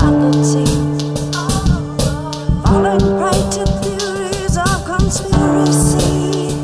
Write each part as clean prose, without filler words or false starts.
reality. Falling prey to theories of conspiracy,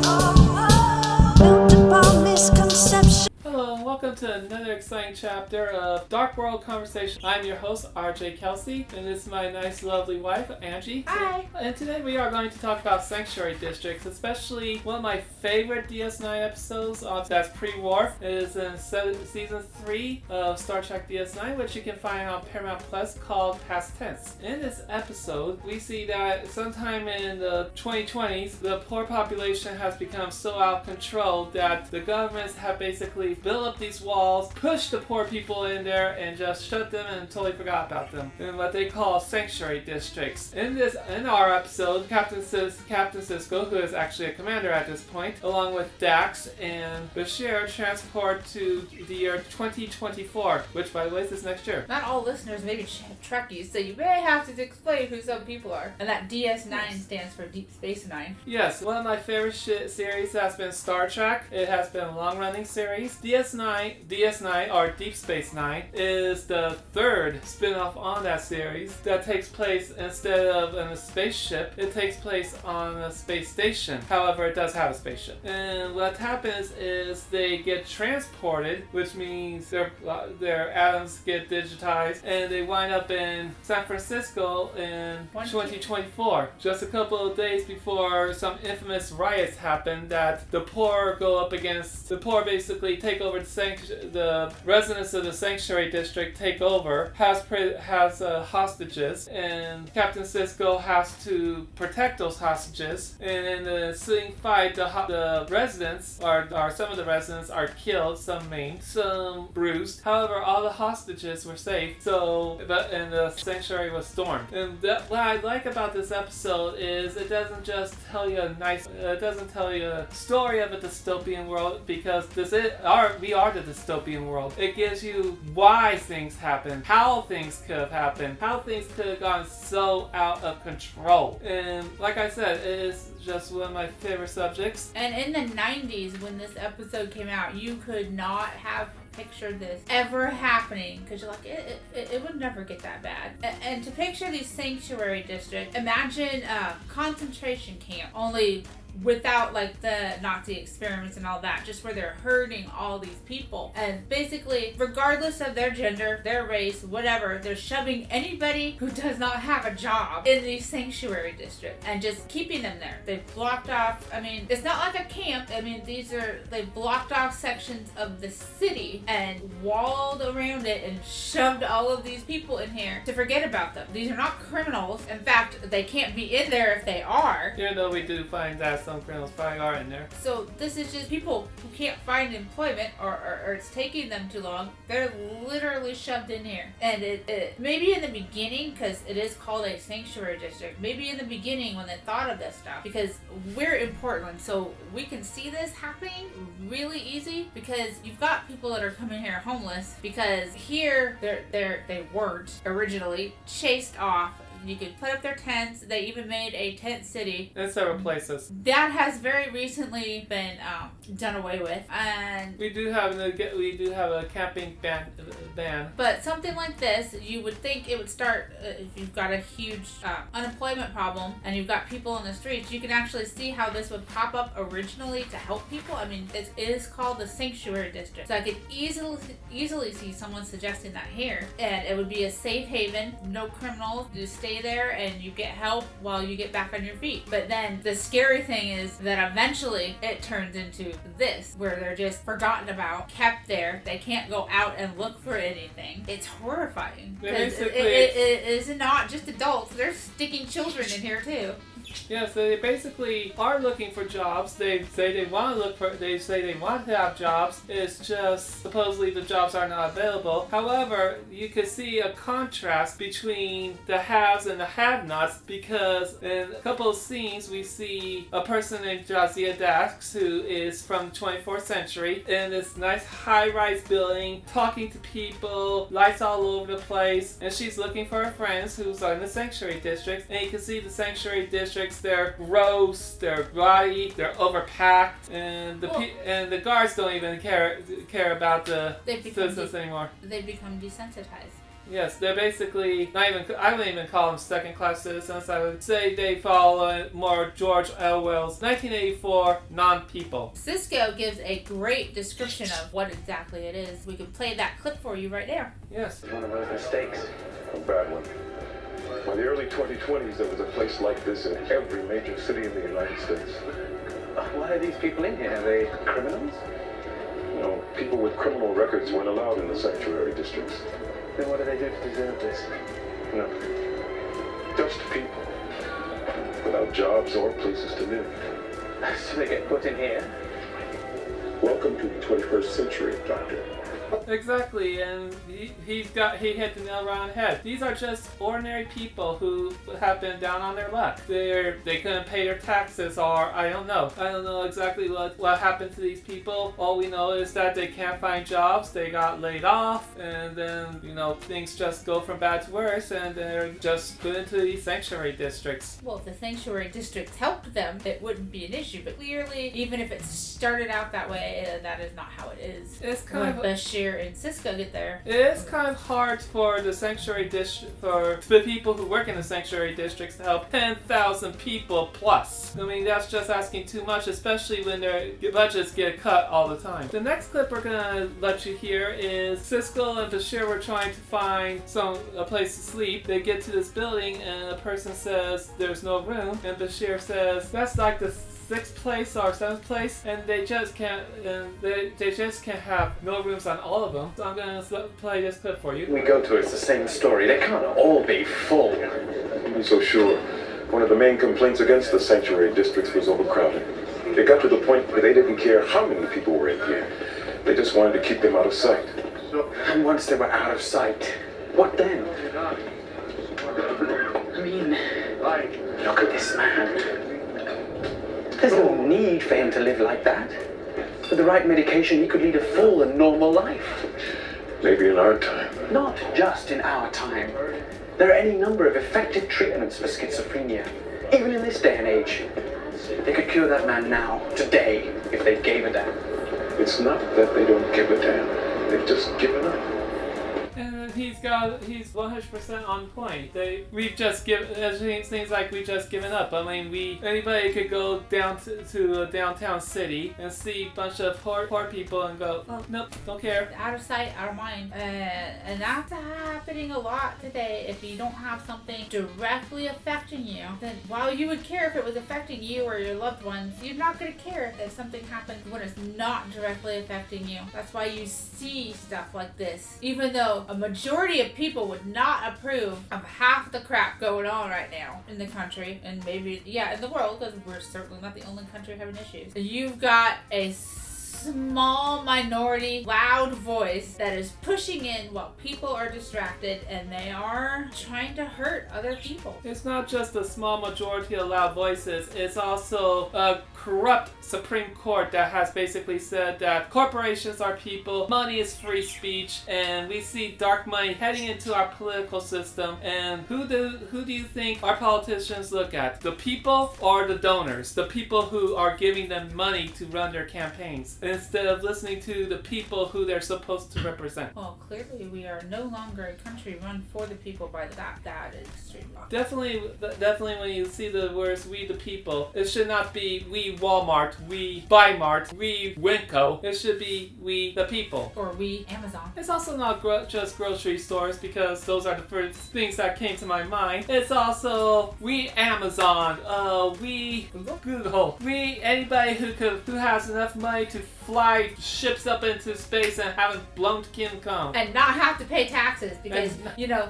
built upon misconception. Hello and welcome to another exciting chapter of Dark World Conversation. I'm your host, RJ Kelsay, and this is my nice, lovely wife, Angie. Hi! And today we are going to talk about sanctuary districts, especially one of my favorite DS9 episodes that's pre-war. It is in season 3 of Star Trek DS9, which you can find on Paramount Plus, called Past Tense. In this episode, we see that sometime in the 2020s, the poor population has become so out of control that the governments have basically built up these walls, pushed the poor people in there, and just shut them and totally forgot about them in what they call sanctuary districts. In our episode, Captain Sisko, who is actually a commander at this point, along with Dax and Bashir, transport to the year 2024, which by the way is this next year. Not all listeners may be Trekkies, so you may have to explain who some people are. And that DS9 stands for Deep Space Nine. Yes, one of my favorite series has been Star Trek. It has been a long-running series. DS9, or Deep Space Nine, is the third spin-off on that series that takes place, instead of in a spaceship, it takes place on a space station. However, it does have a spaceship. And what happens is they get transported, which means their atoms get digitized, and they wind up in San Francisco in 2024. Just a couple of days before some infamous riots happen that the poor basically take over the residents of the sanctuary district take over, has hostages, and Captain Sisko has to protect those hostages. And in the ensuing fight, the residents, or some of the residents, are killed, some maimed, some bruised. However, all the hostages were safe. And the sanctuary was stormed. And what I like about this episode is it doesn't just tell you it doesn't tell you a story of a dystopian world, because we are the dystopian world. It gives you why things happen, how things could have happened, how things could have gone so out of control. And like I said, it is just one of my favorite subjects. And in the 90s, when this episode came out, you could not have pictured this ever happening, because you're like, it would never get that bad. And to picture these sanctuary districts, imagine a concentration camp, only without like the Nazi experiments and all that, just where they're hurting all these people, and basically regardless of their gender, their race, whatever, they're shoving anybody who does not have a job in these sanctuary districts and just keeping them there. They've blocked off, it's not like a camp, they blocked off sections of the city and walled around it and shoved all of these people in here to forget about them. These are not criminals. In fact, they can't be in there if they are. Even though we do find that some criminals probably are in there. So this is just people who can't find employment, or it's taking them too long. They're literally shoved in here. And it maybe in the beginning, because it is called a sanctuary district, maybe in the beginning when they thought of this stuff, because we're in Portland, so we can see this happening really easy, because you've got people that are coming here homeless, because here they weren't originally chased off. You could put up their tents. They even made a tent city. In several places. That has very recently been done away with, and we do have a camping ban. But something like this, you would think it would start if you've got a huge unemployment problem and you've got people in the streets. You can actually see how this would pop up originally to help people. It is called the sanctuary district, so I could easily see someone suggesting that here, and it would be a safe haven, no criminals. You stay there and you get help while you get back on your feet. But then the scary thing is that eventually it turns into this, where they're just forgotten about, kept there. They can't go out and look for anything. It's horrifying. It is not just adults. They're sticking children in here too. Yeah, so they basically are looking for jobs. They say they want to have jobs. It's just supposedly the jobs are not available. However, you can see a contrast between the haves and the have-nots, because in a couple of scenes we see a person named Jazia Dax, who is from the 24th century, in this nice high-rise building, talking to people, lights all over the place, and she's looking for her friends who's in the sanctuary districts. And you can see the sanctuary districts, they're gross, they're gaudy, they're overpacked, and the guards don't even care about the citizens anymore. They become desensitized. Yes, they're basically I wouldn't even call them second-class citizens. I would say they follow more George Orwell's 1984 non-people. Cisco gives a great description of what exactly it is. We can play that clip for you right now. Yes. One of those mistakes. A bad one. By the early 2020s, there was a place like this in every major city in the United States. Why are these people in here? Are they criminals? No, people with criminal records weren't allowed in the sanctuary districts. Then what do they do to deserve this? No. Just people. Without jobs or places to live. So they get put in here? Welcome to the 21st century, Doctor. Exactly, and he hit the nail right on the head. These are just ordinary people who have been down on their luck. They couldn't pay their taxes, or I don't know exactly what happened to these people. All we know is that they can't find jobs, they got laid off, and then things just go from bad to worse, and they're just put into these sanctuary districts. Well, if the sanctuary districts helped them, it wouldn't be an issue. But clearly, even if it started out that way, that is not how it is. It's kind when Bashir and Cisco get there. It is kind of hard for the sanctuary district, for the people who work in the sanctuary districts to help 10,000 people plus. I mean, that's just asking too much, especially when their budgets get cut all the time. The next clip we're gonna let you hear is Cisco and Bashir were trying to find a place to sleep. They get to this building and a person says there's no room, and Bashir says that's like the 6th place or 7th place, and they just can't have no rooms on all of them. So I'm gonna play this clip for you. We go to, it's the same story. They can't all be full. Don't be so sure. One of the main complaints against the sanctuary districts was overcrowding. It got to the point where they didn't care how many people were in here. They just wanted to keep them out of sight. And once they were out of sight, what then? I mean, look at this man. There's no need for him to live like that. With the right medication, he could lead a full and normal life. Maybe in our time. Not just in our time. There are any number of effective treatments for schizophrenia, even in this day and age. They could cure that man now, today, if they gave a damn. It's not that they don't give a damn. They've just given up. And he's 100% on point. It seems like we've just given up. I mean, anybody could go down to a downtown city and see a bunch of poor people and go, oh, nope, don't care. Out of sight, out of mind. And that's happening a lot today. If you don't have something directly affecting you, then while you would care if it was affecting you or your loved ones, you're not going to care if something happens when it's not directly affecting you. That's why you see stuff like this. Even though a majority of people would not approve of half the crap going on right now in the country, and maybe, in the world, because we're certainly not the only country having issues. You've got a small minority, loud voice that is pushing in while people are distracted, and they are trying to hurt other people. It's not just a small majority of loud voices, it's also a corrupt Supreme Court that has basically said that corporations are people, money is free speech, and we see dark money heading into our political system. And who do you think our politicians look at? The people or the donors? The people who are giving them money to run their campaigns, instead of listening to the people who they're supposed to represent. Well, clearly we are no longer a country run for the people by the back. That is extreme. Definitely when you see the words we the people, it should not be we Walmart, we Buy-Mart, we Winco. It should be we the people. Or we Amazon. It's also not just grocery stores, because those are the first things that came to my mind. It's also we Amazon, we Google, we anybody who has enough money to fly ships up into space and haven't blown to Kim Kong. And not have to pay taxes, because,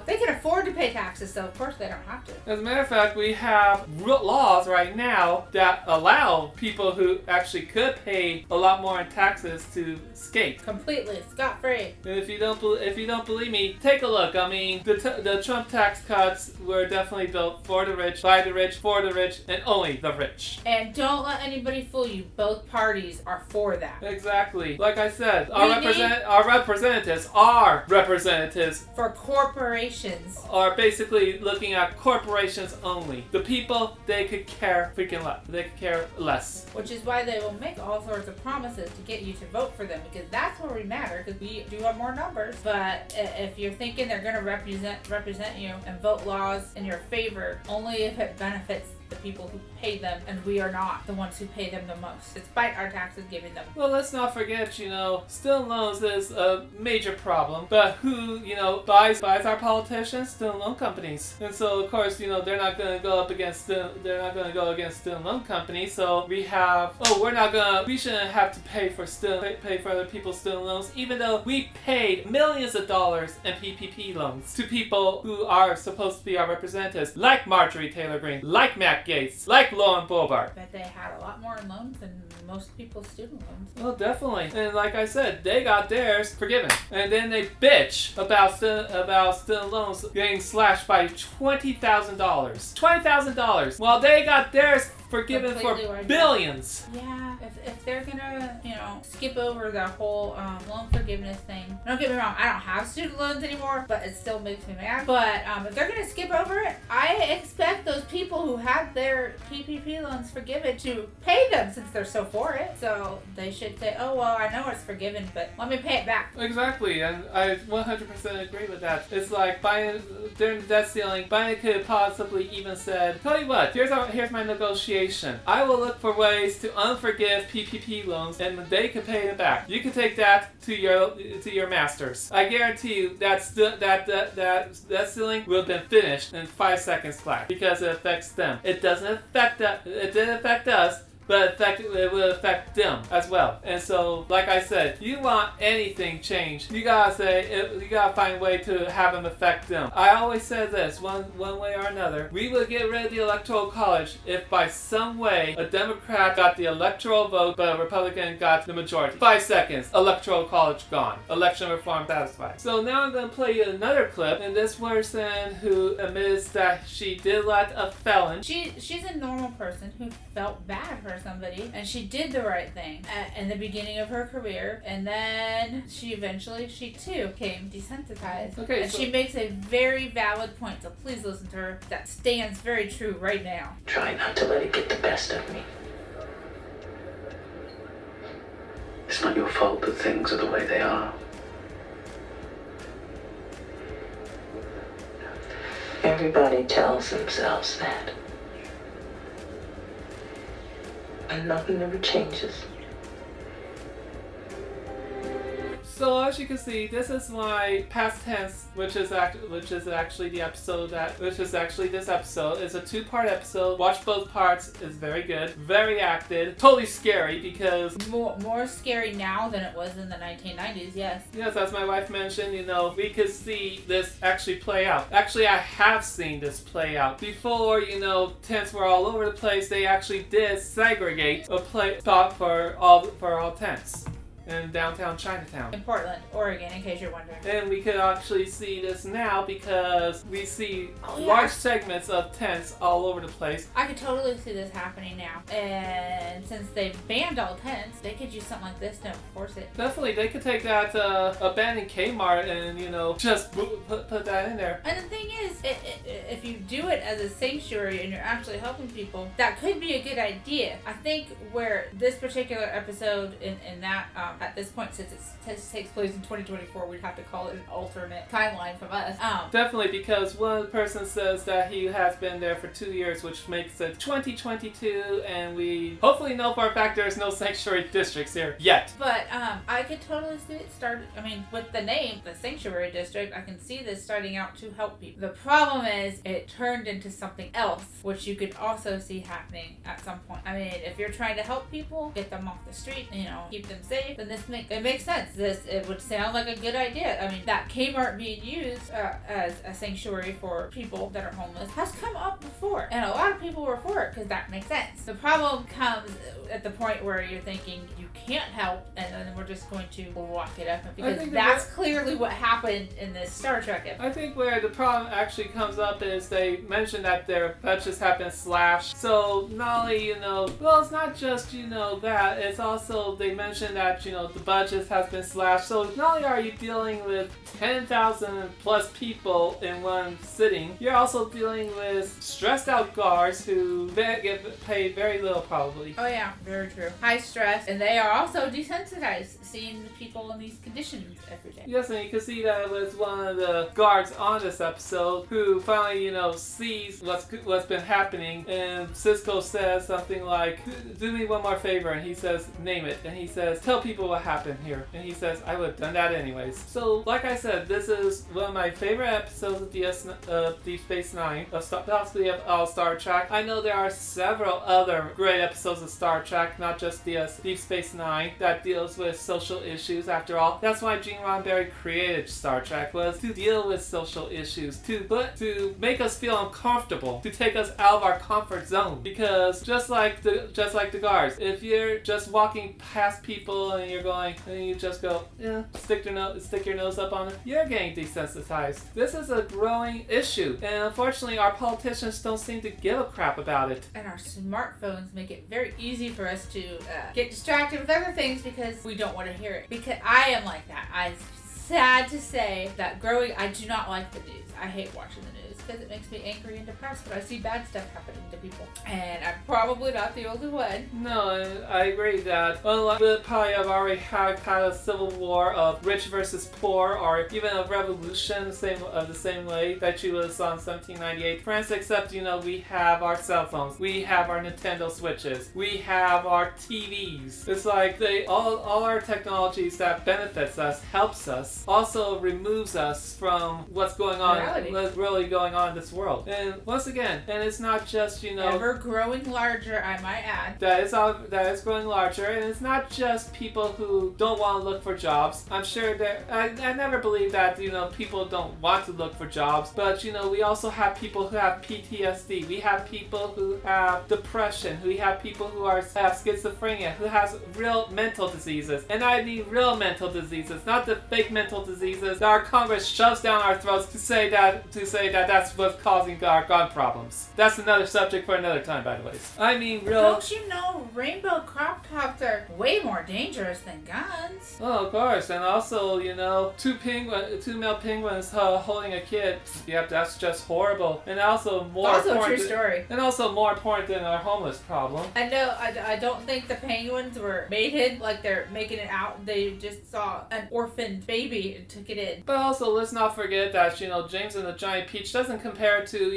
they can afford to pay taxes, so of course they don't have to. As a matter of fact, we have laws right now that allow people who actually could pay a lot more in taxes to skate. Completely, scot-free. And if you don't believe me, take a look. I mean, the Trump tax cuts were definitely built for the rich, by the rich, for the rich, and only the rich. And don't let anybody fool you. Both parties are for that. Exactly. Like I said, We our representatives For corporations. are basically looking at corporations only. The people, they could care they could care less. Which is why they will make all sorts of promises to get you to vote for them, because that's where we matter, because we do have more numbers. But if you're thinking they're going to represent you and vote laws in your favor, only if it benefits the people who pay them, and we are not the ones who pay them the most, despite our taxes giving them. Well, let's not forget, student loans is a major problem, but who, buys our politicians? Student loan companies. And so, of course, they're not going to go against student loan companies, so we shouldn't have to pay for other people's student loans, even though we paid millions of dollars in PPP loans to people who are supposed to be our representatives, like Marjorie Taylor Greene, like Matt Gates, like Lauren Boebert. But they had a lot more in loans than most people's student loans. Well, definitely. And like I said, they got theirs forgiven. And then they bitch about student loans getting slashed by $20,000. $20,000! While they got theirs forgiven for billions. Yeah, if they're gonna, skip over the whole loan forgiveness thing. Don't get me wrong, I don't have student loans anymore, but it still makes me mad. But if they're gonna skip over it, I expect those people who had their PPP loans forgiven to pay them, since they're so for it. So they should say, oh, well, I know it's forgiven, but let me pay it back. Exactly, and I 100% agree with that. It's like during the debt ceiling, Biden could have possibly even said, tell you what, here's my negotiation. I will look for ways to unforgive PPP loans, and they can pay it back. You can take that to your masters. I guarantee you that ceiling will have been finished in 5 seconds flat, because it affects them. It didn't affect us, but it will affect them as well. And so, like I said, you want anything changed, you gotta find a way to have them affect them. I always said this, one way or another, we would get rid of the electoral college if by some way a Democrat got the electoral vote but a Republican got the majority. 5 seconds, electoral college gone. Election reform satisfied. So now I'm gonna play you another clip, and this person who admits that she did let a felon. She's a normal person who felt bad for somebody, and she did the right thing in the beginning of her career, and then she too became desensitized. Okay, and she makes a very valid point, so please listen to her. That stands very true right now. Try not to let it get the best of me. It's not your fault that things are the way they are. Everybody tells themselves that. And nothing ever changes. So as you can see, this is my past tense, which is actually this episode. It's a 2-part episode. Watch both parts. It's very good, very acted, totally scary because more scary now than it was in the 1990s. Yes, as my wife mentioned, we could see this actually play out. Actually, I have seen this play out before. Tents were all over the place. They actually did segregate a spot for all tents in downtown Chinatown. In Portland, Oregon, in case you're wondering. And we could actually see this now because we see large segments of tents all over the place. I could totally see this happening now. And since they've banned all tents, they could use something like this to enforce it. Definitely, they could take that abandoned Kmart and, just put that in there. And the thing is, if you do it as a sanctuary and you're actually helping people, that could be a good idea. I think where this particular episode in that at this point, since it takes place in 2024, we'd have to call it an alternate timeline from us. Definitely, because one person says that he has been there for 2 years, which makes it 2022, and we hopefully know for a fact there's no sanctuary districts here yet. But I could totally see it start. I mean, with the name, the sanctuary district, I can see this starting out to help people. The problem is it turned into something else, which you could also see happening at some point. I mean, if you're trying to help people, get them off the street, keep them safe, then it makes sense. It would sound like a good idea. I mean, that Kmart being used as a sanctuary for people that are homeless has come up before, and a lot of people were for it because that makes sense. The problem comes at the point where you're thinking you can't help, and then we're just going to lock it up, because that's clearly what happened in this Star Trek episode. I think where the problem actually comes up is they mentioned that their budgets have been slashed. So not only, well, it's not just, that, it's also they mentioned that, the budget has been slashed. So not only are you dealing with 10,000 plus people in one sitting, you're also dealing with stressed out guards who get paid very little probably. Oh yeah, very true. High stress, and they are also desensitized seeing the people in these conditions every day. Yes, and you can see that with one of the guards on this episode who finally, sees what's been happening, and Cisco says something like, do me one more favor, and he says, name it, and he says, tell people what happened here, and he says, I would have done that anyways. So, like I said, this is one of my favorite episodes of Deep Space Nine, possibly of all Star Trek. I know there are several other great episodes of Star Trek, not just Deep Space Nine, that deals with social issues. After all, that's why Gene Roddenberry created Star Trek, was to deal with social issues, to make us feel uncomfortable, to take us out of our comfort zone. Because just like the guards, if you're just walking past people and you're going, and you just go, yeah, stick your nose up on it, you're getting desensitized. This is a growing issue, and unfortunately, our politicians don't seem to give a crap about it. And our smartphones make it very easy for us to get distracted with other things because we don't want to hear it. Because I am like that. I'm sad to say that I do not like the news. I hate watching the news because it makes me angry and depressed when I see bad stuff happening to people. And I'm probably not the only one. No, I agree that we probably have already had a civil war of rich versus poor, or even a revolution the same way that you was on 1798 France, except, we have our cell phones, we have our Nintendo Switches, we have our TVs. It's like all our technologies that benefits us, helps us, also removes us from what's going on, what's really going on in this world. And once again, and it's not just, ever growing larger, I might add. That is growing larger, and it's not just people who don't want to look for jobs. I'm sure that I never believe that people don't want to look for jobs, but we also have people who have PTSD. We have people who have depression. We have people who have schizophrenia, who has real mental diseases, and I mean real mental diseases, not the fake mental diseases that our Congress shoves down our throats to say that that's what's causing our gun problems. That's another subject for another time, by the way. I mean real. Don't you know rainbow crop tops are way more dangerous than guns? Oh, of course, and also two male penguins holding a kid. Yep, that's just horrible, and also more true story. And also more important than our homeless problem. I know. I don't think the penguins were mated like they're making it out. They just saw an orphaned baby and took it in. But also, let's not forget that James and the Giant Peach doesn't compare to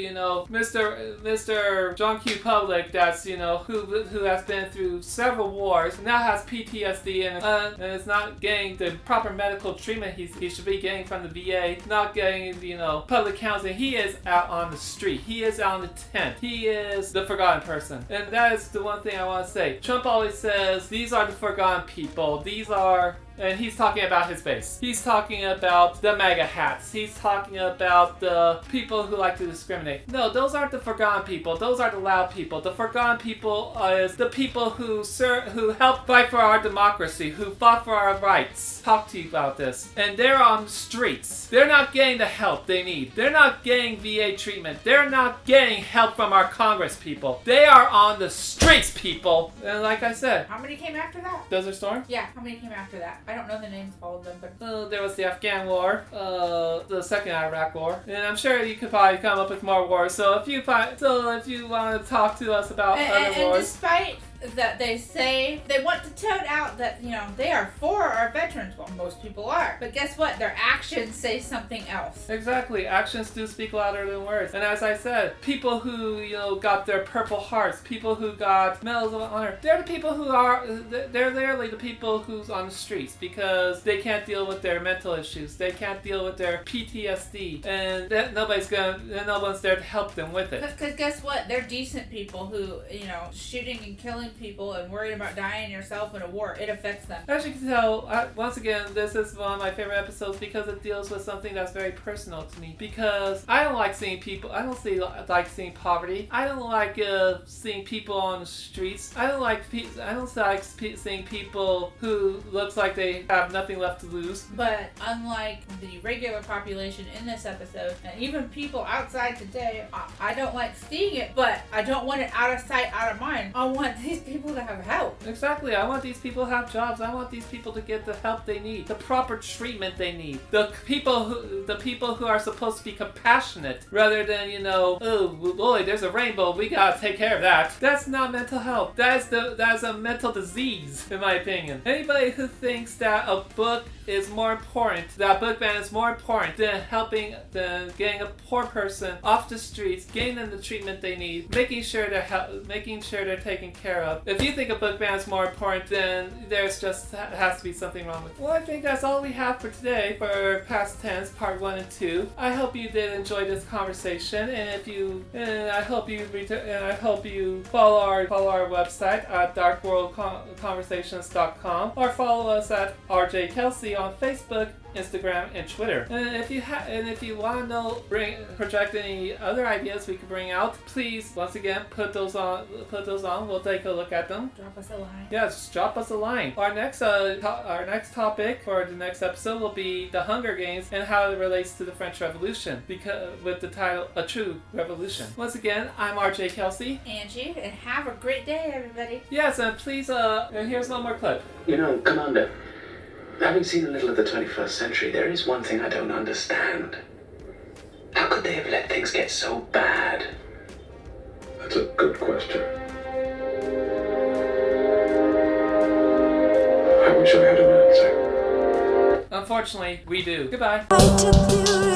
Mr. John Q. Public, that's who has been through several wars, now has PTSD and is not getting the proper medical treatment he should be getting from the VA, not getting public counseling. He is out on the street. He is out in the tent. He is the forgotten person, and that is the one thing I want to say. Trump always says these are the forgotten people. And he's talking about his base. He's talking about the MAGA hats. He's talking about the people who like to discriminate. No, those aren't the forgotten people. Those are the loud people. The forgotten people is the people who helped fight for our democracy, who fought for our rights. Talk to you about this. And they're on the streets. They're not getting the help they need. They're not getting VA treatment. They're not getting help from our Congress people. They are on the streets, people. And like I said. How many came after that? Desert Storm? Yeah, how many came after that? I don't know the names of all of them, but... there was the Afghan War, the second Iraq War, and I'm sure you could probably come up with more wars. So if you want to talk to us about other wars... And despite that they say they want to tote out that, they are for our veterans. Well, most people are. But guess what? Their actions say something else. Exactly. Actions do speak louder than words. And as I said, people who, got their Purple Hearts, people who got Medals of Honor, they're the people they're literally the people who's on the streets because they can't deal with their mental issues. They can't deal with their PTSD. And no one's there to help them with it. Because guess what? They're decent people who, shooting and killing people and worried about dying yourself in a war. It affects them. As you can tell, once again, this is one of my favorite episodes because it deals with something that's very personal to me. Because I don't like seeing people. I don't like seeing poverty. I don't like seeing people on the streets. I don't like seeing people who looks like they have nothing left to lose. But unlike the regular population in this episode, and even people outside today, I don't like seeing it, but I don't want it out of sight, out of mind. I want these people to have help. Exactly. I want these people to have jobs. I want these people to get the help they need, the proper treatment they need. The people who are supposed to be compassionate, rather than oh boy, there's a rainbow, we gotta take care of that. That's not mental health. That's a mental disease, in my opinion. Anybody who thinks that a book is more important, that book ban is more important than getting a poor person off the streets, getting them the treatment they need, making sure they're taken care of. If you think a book ban is more important, then there's just has to be something wrong with it. Well, I think that's all we have for today for Past Tense Part 1 and 2. I hope you did enjoy this conversation, and I hope you follow our website at darkworldconversations.com, or follow us at RJ Kelsay on Facebook, Instagram, and Twitter. And if you want to project any other ideas we could bring out, please once again put those on. We'll take a look at them. Drop us a line. Yeah, just drop us a line. Our next topic for the next episode will be the Hunger Games and how it relates to the French Revolution, with the title A True Revolution. Once again, I'm RJ Kelsay. Angie, and have a great day, everybody. Yes, and please, and here's one more clip. Commander, having seen a little of the 21st century, there is one thing I don't understand. How could they have let things get so bad? That's a good question. I wish I had an answer. Unfortunately, we do. Goodbye. Fight to fury